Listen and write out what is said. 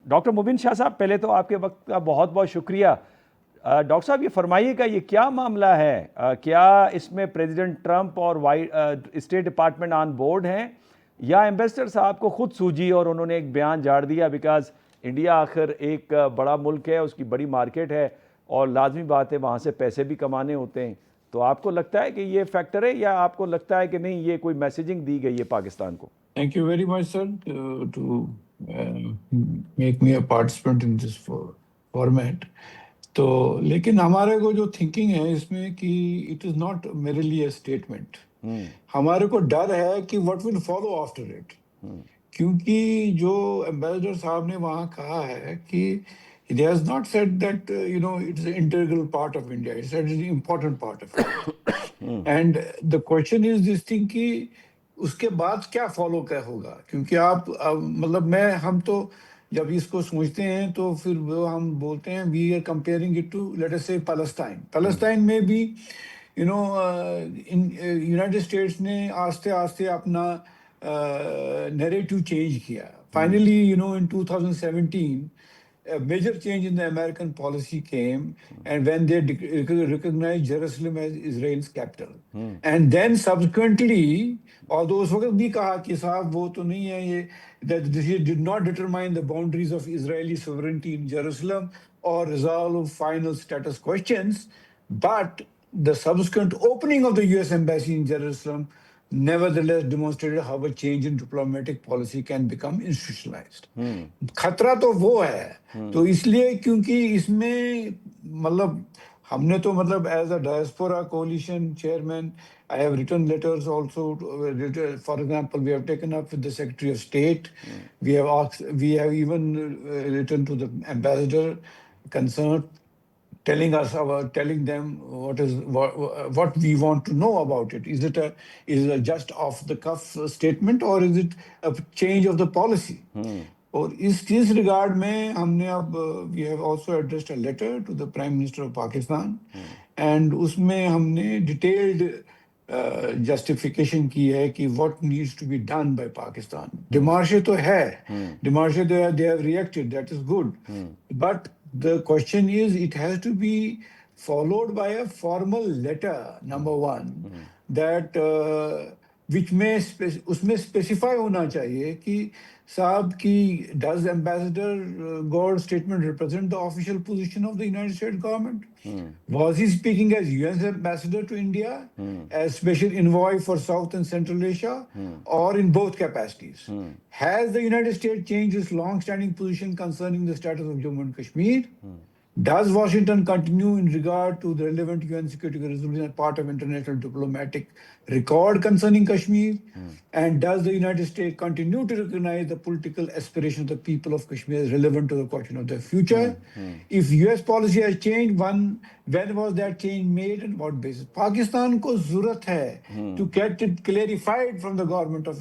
Doctor مبین شاہ صاحب، پہلے تو آپ کے وقت کا بہت بہت شکریہ۔ ڈاکٹر صاحب یہ فرمائیے گا یہ کیا معاملہ ہے؟ کیا اس میں پریزیڈنٹ ٹرمپ اور اسٹیٹ ڈپارٹمنٹ آن بورڈ ہیں، یا ایمبیسڈر صاحب کو خود سوجی اور انہوں نے ایک بیان جھاڑ دیا؟ بیکاز انڈیا آخر ایک بڑا ملک ہے، اس کی بڑی مارکیٹ ہے، اور لازمی بات ہے وہاں سے پیسے بھی کمانے ہوتے ہیں۔ تو آپ کو لگتا ہے کہ یہ فیکٹر ہے، یا آپ کو لگتا ہے کہ نہیں یہ کوئی میسیجنگ دی گئی ہے پاکستان کو؟ Thank you very much, sir, to make me a participant in this format. تو لیکن ہمارے کو جو تھنکنگ ہے اس میں کہ it is not میرلی a statement, ہمارے کو ڈر ہے کہ what will follow after it, کیونکہ جو ایمبیسڈر صاحب نے وہاں کہا ہے کہ he has not said that it's an integral part of India. He said it's an important part of India. And the question is this thing کہ اس کے بعد کیا فالو کیا ہوگا، کیونکہ آپ مطلب ہم تو جب اس کو سوچتے ہیں تو پھر ہم بولتے ہیں we are comparing it to let us سے پیلسٹائن میں بھی یونائٹیڈ اسٹیٹس نے آہستہ آہستہ اپنا نیریٹو چینج کیا. Finally in 2017 a major change in the American policy came, and when they recognized Jerusalem as Israel's capital. And then subsequently, although اس وقت بھی کہا کہ صاحب وہ تو نہیں ہے یہ that this did not determine the boundaries of Israeli sovereignty in Jerusalem or resolve final status questions, but the subsequent opening of the US embassy in Jerusalem nevertheless demonstrated how a change in diplomatic policy can become institutionalized. خطرہ تو وہ ہے، تو اس لیے کیونکہ اس میں مطلب ہم نے تو مطلب as a diaspora coalition chairman I have written letters also. For example, we have taken up with the Secretary of State. We have even written to the ambassador concerned, telling them what we want to know about it. Is it a just off the cuff statement, or is it a change of the policy? اور اس regard میں ہم نے اب we have also addressed a letter to the Prime Minister of Pakistan, and اس میں ہم نے detailed justification کی ہے کہ what needs to be done by Pakistan. ڈیمارشے تو ہے، ڈیمارشے they have reacted, that is good, but the question is it has to be followed by a formal letter, number one, that which میں اس میں specify ہونا چاہیے کہ صاحب کی does Ambassador Gord's statement represent the official position of the United States government? Was he speaking as US Ambassador to India, as special envoy for South and Central Asia, or in both capacities? Has the United States changed its long-standing position concerning the status of Jammu and Kashmir? Does Washington continue in regard to the relevant UN Security Resolution as part of international diplomatic record concerning Kashmir? And does the United States continue to recognize the political aspirations of the people of Kashmir as relevant to the question of their future? If US policy has changed, when was that change made and what basis? Pakistan ko zurat hai to get it clarified from the government of